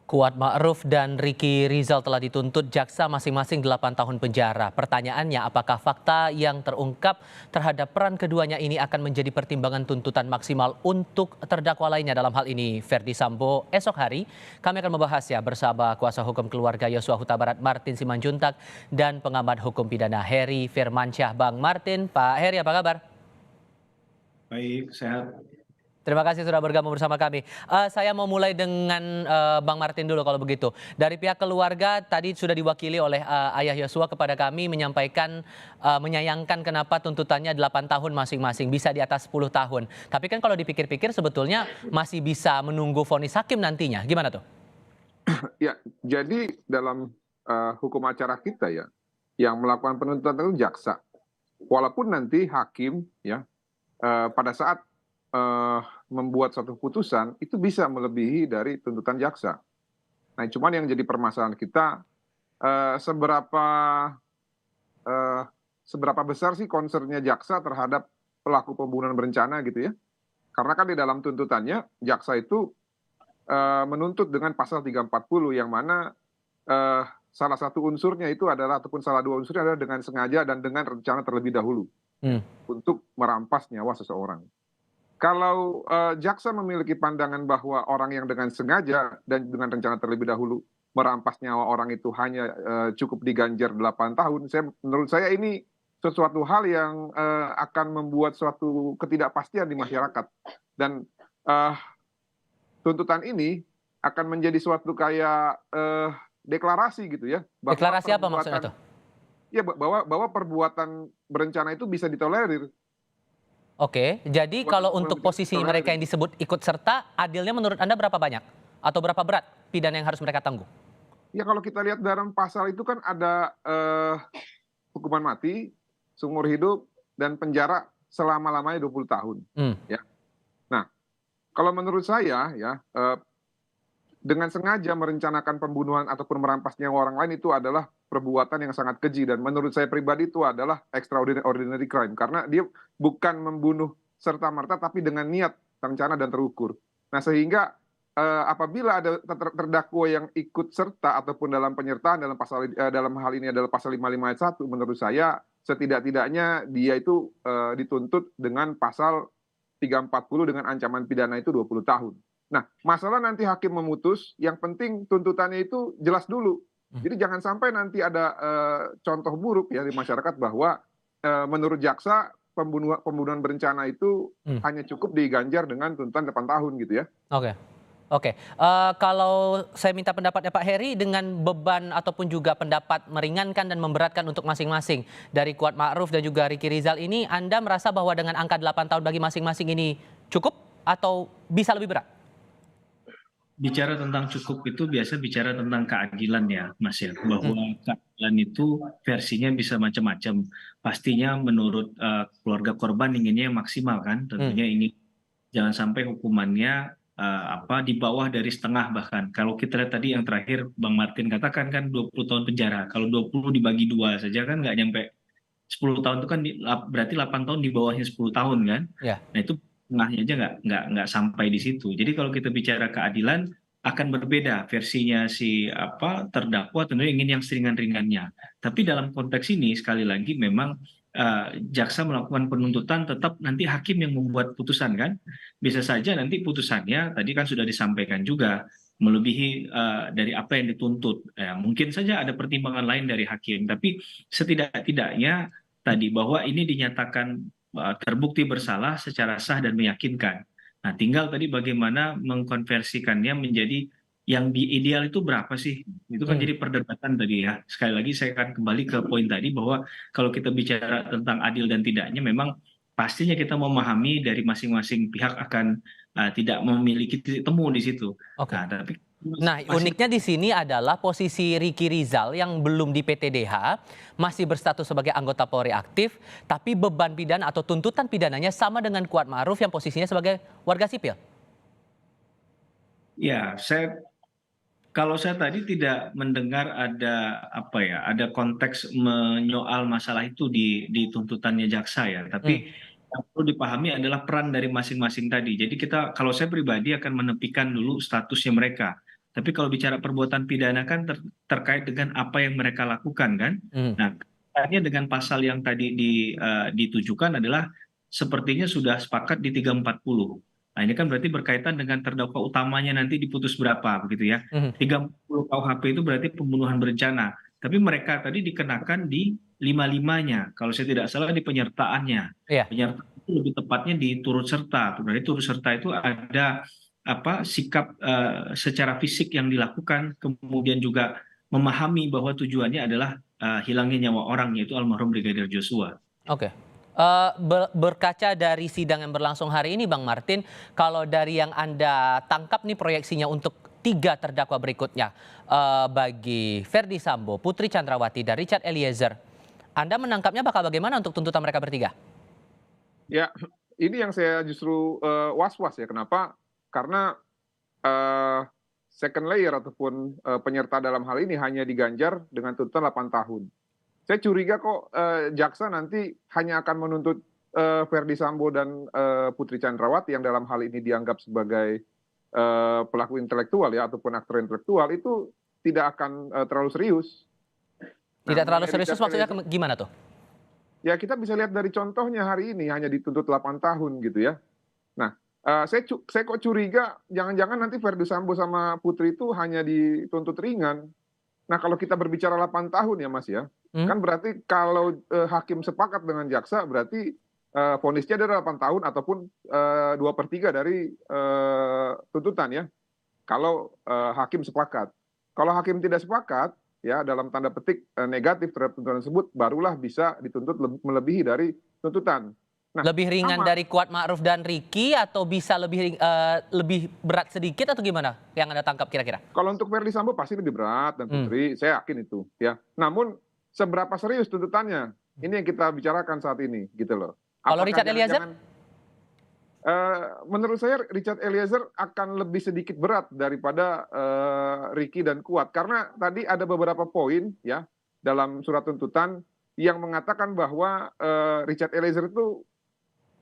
Kuat Ma'ruf dan Ricky Rizal telah dituntut jaksa masing-masing 8 tahun penjara. Pertanyaannya, apakah fakta yang terungkap terhadap peran keduanya ini akan menjadi pertimbangan tuntutan maksimal untuk terdakwa lainnya, dalam hal ini Verdi Sambo esok hari? Kami akan membahasnya bersama kuasa hukum keluarga Yosua Huta Barat Martin Simanjuntak dan pengamat hukum pidana Heri Firmansyah. Bang Martin, Pak Heri, apa kabar? Baik, sehat. Terima kasih sudah bergabung bersama kami. Saya mau mulai dengan Bang Martin dulu kalau begitu. Dari pihak keluarga tadi sudah diwakili oleh ayah Yosua kepada kami menyampaikan menyayangkan kenapa tuntutannya 8 tahun masing-masing, bisa di atas 10 tahun. Tapi kan kalau dipikir-pikir sebetulnya masih bisa menunggu vonis hakim nantinya. Gimana tuh? Ya, jadi dalam hukum acara kita ya, yang melakukan penuntutan itu jaksa. Walaupun nanti hakim ya pada saat membuat suatu putusan itu bisa melebihi dari tuntutan jaksa. Nah, cuman yang jadi permasalahan kita seberapa besar sih concernnya jaksa terhadap pelaku pembunuhan berencana gitu ya? Karena kan di dalam tuntutannya jaksa itu menuntut dengan pasal 340 yang mana salah satu unsurnya itu adalah ataupun salah dua unsurnya adalah dengan sengaja dan dengan rencana terlebih dahulu untuk merampas nyawa seseorang. Kalau jaksa memiliki pandangan bahwa orang yang dengan sengaja dan dengan rencana terlebih dahulu merampas nyawa orang itu hanya cukup diganjar 8 tahun, menurut saya ini sesuatu hal yang akan membuat suatu ketidakpastian di masyarakat. Dan tuntutan ini akan menjadi suatu kayak deklarasi gitu ya. Deklarasi apa maksudnya tuh? Ya, bahwa perbuatan berencana itu bisa ditolerir. Oke, jadi kalau untuk posisi mereka yang disebut ikut serta, adilnya menurut Anda berapa banyak? Atau berapa berat pidana yang harus mereka tanggung? Ya, kalau kita lihat dalam pasal itu kan ada hukuman mati, seumur hidup, dan penjara selama-lamanya 20 tahun. Ya. Nah, kalau menurut saya ya, dengan sengaja merencanakan pembunuhan ataupun merampas nyawa orang lain itu adalah perbuatan yang sangat keji, dan menurut saya pribadi itu adalah extraordinary crime karena dia bukan membunuh serta-merta tapi dengan niat, rencana dan terukur. Nah, sehingga apabila ada terdakwa yang ikut serta ataupun dalam penyertaan dalam hal ini adalah pasal 55 ayat 1, menurut saya setidak-tidaknya dia itu dituntut dengan pasal 340 dengan ancaman pidana itu 20 tahun. Nah, masalah nanti hakim memutus, yang penting tuntutannya itu jelas dulu. Jadi jangan sampai nanti ada contoh buruk ya di masyarakat bahwa menurut jaksa pembunuhan berencana itu hanya cukup diganjar dengan tuntutan 8 tahun gitu ya. Oke. Kalau saya minta pendapatnya Pak Heri, dengan beban ataupun juga pendapat meringankan dan memberatkan untuk masing-masing dari Kuat Ma'ruf dan juga Ricky Rizal ini, Anda merasa bahwa dengan angka 8 tahun bagi masing-masing ini cukup atau bisa lebih berat? Bicara tentang cukup itu biasa bicara tentang keadilan ya, Mas ya. Bahwa keadilan itu versinya bisa macam-macam. Pastinya menurut keluarga korban inginnya yang maksimal kan. Tentunya ingin jangan sampai hukumannya di bawah dari setengah bahkan. Kalau kita lihat tadi yang terakhir Bang Martin katakan kan 20 tahun penjara. Kalau 20 dibagi 2 saja kan nggak nyampe 10 tahun itu kan berarti 8 tahun di bawahnya 10 tahun kan. Nah, itu tengahnya aja nggak sampai di situ. Jadi kalau kita bicara keadilan akan berbeda versinya si terdakwa tentunya ingin yang seringan-ringannya. Tapi dalam konteks ini sekali lagi memang jaksa melakukan penuntutan, tetap nanti hakim yang membuat putusan kan. Bisa saja nanti putusannya tadi kan sudah disampaikan juga melebihi dari apa yang dituntut. Mungkin saja ada pertimbangan lain dari hakim, tapi setidak-tidaknya tadi bahwa ini dinyatakan terbukti bersalah secara sah dan meyakinkan. Nah, tinggal tadi bagaimana mengkonversikannya menjadi yang di ideal itu berapa sih? Itu kan jadi perdebatan tadi ya. Sekali lagi saya akan kembali ke poin tadi bahwa kalau kita bicara tentang adil dan tidaknya, memang pastinya kita memahami dari masing-masing pihak akan tidak memiliki titik temu di situ. Nah, uniknya di sini adalah posisi Ricky Rizal yang belum di PTDH, masih berstatus sebagai anggota Polri aktif, tapi beban pidana atau tuntutan pidananya sama dengan Kuat Ma'ruf yang posisinya sebagai warga sipil. Ya, kalau saya tadi tidak mendengar ada konteks menyoal masalah itu di tuntutannya jaksa ya, tapi yang perlu dipahami adalah peran dari masing-masing tadi. Jadi kalau saya pribadi akan menepikan dulu statusnya mereka. Tapi kalau bicara perbuatan pidana kan terkait dengan apa yang mereka lakukan kan. Nah, kaitannya dengan pasal yang tadi ditujukan adalah sepertinya sudah sepakat di 340. Nah, ini kan berarti berkaitan dengan terdakwa utamanya nanti diputus berapa begitu ya. 30 KUHP itu berarti pembunuhan berencana. Tapi mereka tadi dikenakan di 55-nya. Kalau saya tidak salah di penyertaannya. Iya. Penyertaan itu lebih tepatnya di turut serta. Berarti turut serta itu ada sikap secara fisik yang dilakukan, kemudian juga memahami bahwa tujuannya adalah hilangnya nyawa orang, yaitu almarhum Brigadir Joshua. Oke. Berkaca dari sidang yang berlangsung hari ini, Bang Martin, kalau dari yang Anda tangkap nih proyeksinya untuk 3 terdakwa berikutnya, bagi Ferdy Sambo, Putri Chandrawati, dan Richard Eliezer, Anda menangkapnya bakal bagaimana untuk tuntutan mereka bertiga? Ya, ini yang saya justru was-was ya. Kenapa? Karena second layer ataupun penyerta dalam hal ini hanya diganjar dengan tuntutan 8 tahun. Saya curiga kok jaksa nanti hanya akan menuntut Ferdy Sambo dan Putri Chandrawati yang dalam hal ini dianggap sebagai pelaku intelektual ya ataupun aktor intelektual itu tidak akan terlalu serius. Tidak terlalu serius maksudnya gimana tuh? Ya kita bisa lihat dari contohnya hari ini hanya dituntut 8 tahun gitu ya. Nah, saya kok curiga jangan-jangan nanti Ferdy Sambo sama Putri itu hanya dituntut ringan. Nah, kalau kita berbicara 8 tahun ya Mas ya, kan berarti kalau hakim sepakat dengan jaksa berarti vonisnya adalah 8 tahun ataupun 2/3 dari tuntutan ya. Kalau hakim sepakat. Kalau hakim tidak sepakat, ya dalam tanda petik negatif terhadap tuntutan tersebut, barulah bisa dituntut melebihi dari tuntutan. Nah, lebih ringan dari Kuat Ma'ruf dan Ricky atau bisa lebih berat sedikit atau gimana yang Anda tangkap kira-kira? Kalau untuk Ferdy Sambo pasti lebih berat dan Putri, saya yakin itu ya. Namun seberapa serius tuntutannya? Ini yang kita bicarakan saat ini gitu loh. Kalau Richard Eliezer? Menurut saya Richard Eliezer akan lebih sedikit berat daripada Ricky dan Kuat karena tadi ada beberapa poin ya dalam surat tuntutan yang mengatakan bahwa Richard Eliezer itu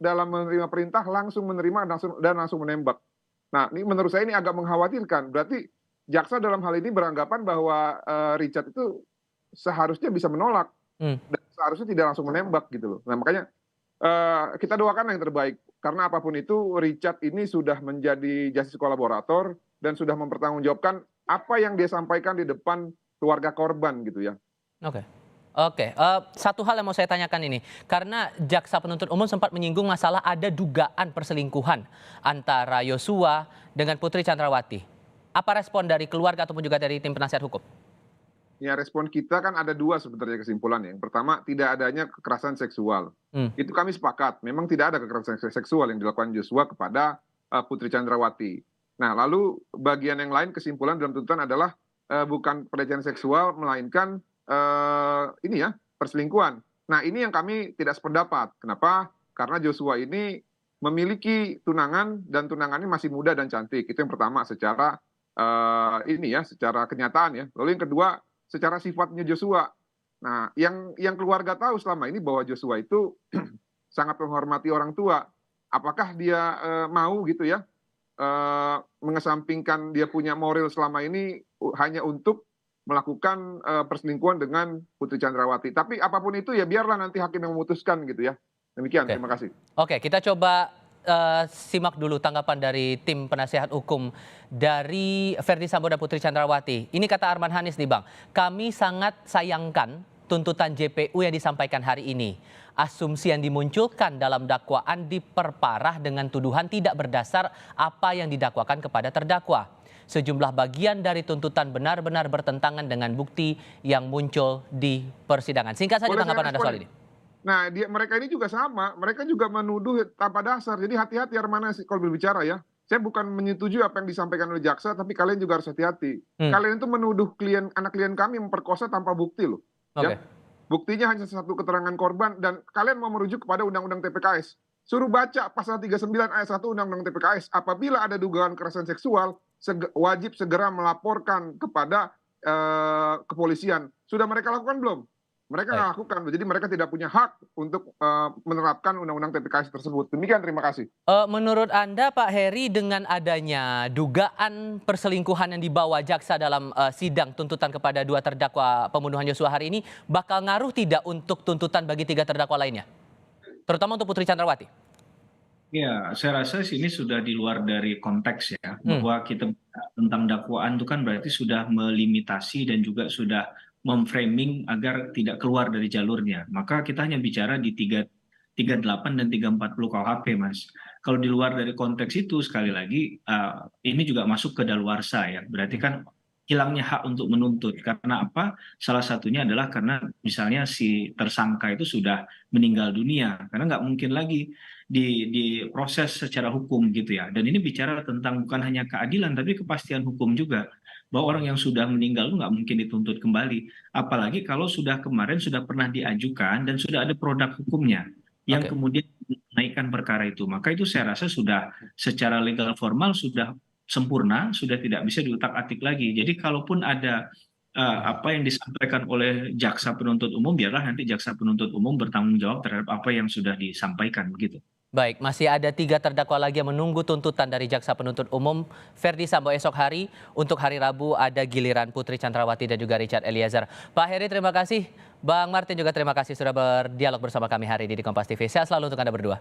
dalam menerima perintah langsung menerima dan langsung menembak. Nah, ini menurut saya ini agak mengkhawatirkan. Berarti jaksa dalam hal ini beranggapan bahwa Richard itu seharusnya bisa menolak dan seharusnya tidak langsung menembak gitu loh. Nah, makanya kita doakan yang terbaik. Karena apapun itu, Richard ini sudah menjadi justice kolaborator dan sudah mempertanggungjawabkan apa yang dia sampaikan di depan keluarga korban gitu ya. Oke. Satu hal yang mau saya tanyakan ini, karena jaksa penuntut umum sempat menyinggung masalah ada dugaan perselingkuhan antara Joshua dengan Putri Chandrawati. Apa respon dari keluarga ataupun juga dari tim penasihat hukum? Ya, respon kita kan ada 2 sebenarnya kesimpulannya. Yang pertama, tidak adanya kekerasan seksual. Itu kami sepakat. Memang tidak ada kekerasan seksual yang dilakukan Joshua kepada Putri Chandrawati. Nah, lalu bagian yang lain kesimpulan dalam tuntutan adalah bukan pelecehan seksual, melainkan perselingkuhan. Nah, ini yang kami tidak sependapat. Kenapa? Karena Joshua ini memiliki tunangan dan tunangannya masih muda dan cantik. Itu yang pertama secara secara kenyataan ya. Lalu yang kedua secara sifatnya Joshua. Nah, yang keluarga tahu selama ini bahwa Joshua itu sangat menghormati orang tua. Apakah dia mau gitu ya mengesampingkan dia punya moral selama ini hanya untuk melakukan perselingkuhan dengan Putri Chandrawati. Tapi apapun itu ya biarlah nanti hakim yang memutuskan gitu ya. Demikian, terima kasih. Oke, kita coba simak dulu tanggapan dari tim penasihat hukum dari Ferdy Sambo dan Putri Chandrawati. Ini kata Arman Hanis nih Bang, kami sangat sayangkan tuntutan JPU yang disampaikan hari ini. Asumsi yang dimunculkan dalam dakwaan diperparah dengan tuduhan tidak berdasar apa yang didakwakan kepada terdakwa. Sejumlah bagian dari tuntutan benar-benar bertentangan dengan bukti yang muncul di persidangan. Singkat saja tanggapan Anda soal ini. Nah, mereka ini juga sama, mereka juga menuduh tanpa dasar. Jadi hati-hati Armana kalau berbicara ya. Saya bukan menyetujui apa yang disampaikan oleh jaksa, tapi kalian juga harus hati-hati. Kalian itu menuduh anak klien kami memperkosa tanpa bukti loh. Ya? Buktinya hanya satu keterangan korban dan kalian mau merujuk kepada Undang-Undang TPKS. Suruh baca pasal 39 ayat 1 Undang-Undang TPKS. Apabila ada dugaan kekerasan seksual, wajib segera melaporkan kepada kepolisian. Sudah mereka lakukan belum? Mereka Baik. nggak lakukan, jadi mereka tidak punya hak untuk menerapkan undang-undang TPKS tersebut. Demikian, terima kasih. Menurut Anda, Pak Heri, dengan adanya dugaan perselingkuhan yang dibawa jaksa dalam sidang tuntutan kepada 2 terdakwa pembunuhan Yosua hari ini, bakal ngaruh tidak untuk tuntutan bagi 3 terdakwa lainnya? Terutama untuk Putri Chandrawati. Ya, saya rasa sini sudah di luar dari konteks ya, bahwa kita tentang dakwaan itu kan berarti sudah melimitasi dan juga sudah memframing agar tidak keluar dari jalurnya. Maka kita hanya bicara di 338 dan 340 KUHP, Mas. Kalau di luar dari konteks itu, sekali lagi, ini juga masuk ke daluarsa ya. Berarti kan hilangnya hak untuk menuntut. Karena apa? Salah satunya adalah karena misalnya si tersangka itu sudah meninggal dunia. Karena nggak mungkin lagi diproses secara hukum gitu ya. Dan ini bicara tentang bukan hanya keadilan, tapi kepastian hukum juga. Bahwa orang yang sudah meninggal itu nggak mungkin dituntut kembali. Apalagi kalau sudah kemarin sudah pernah diajukan dan sudah ada produk hukumnya yang Oke. kemudian menaikkan perkara itu. Maka itu saya rasa sudah secara legal formal sudah sempurna, sudah tidak bisa diutak-atik lagi. Jadi kalaupun ada apa yang disampaikan oleh jaksa penuntut umum, biarlah nanti jaksa penuntut umum bertanggung jawab terhadap apa yang sudah disampaikan begitu. Baik, masih ada 3 terdakwa lagi yang menunggu tuntutan dari jaksa penuntut umum Verdi Sambo esok hari. Untuk hari Rabu ada giliran Putri Chandrawati dan juga Richard Eliezer. Pak Heri, terima kasih. Bang Martin juga terima kasih sudah berdialog bersama kami hari ini di Kompas TV. Sehat selalu untuk Anda berdua.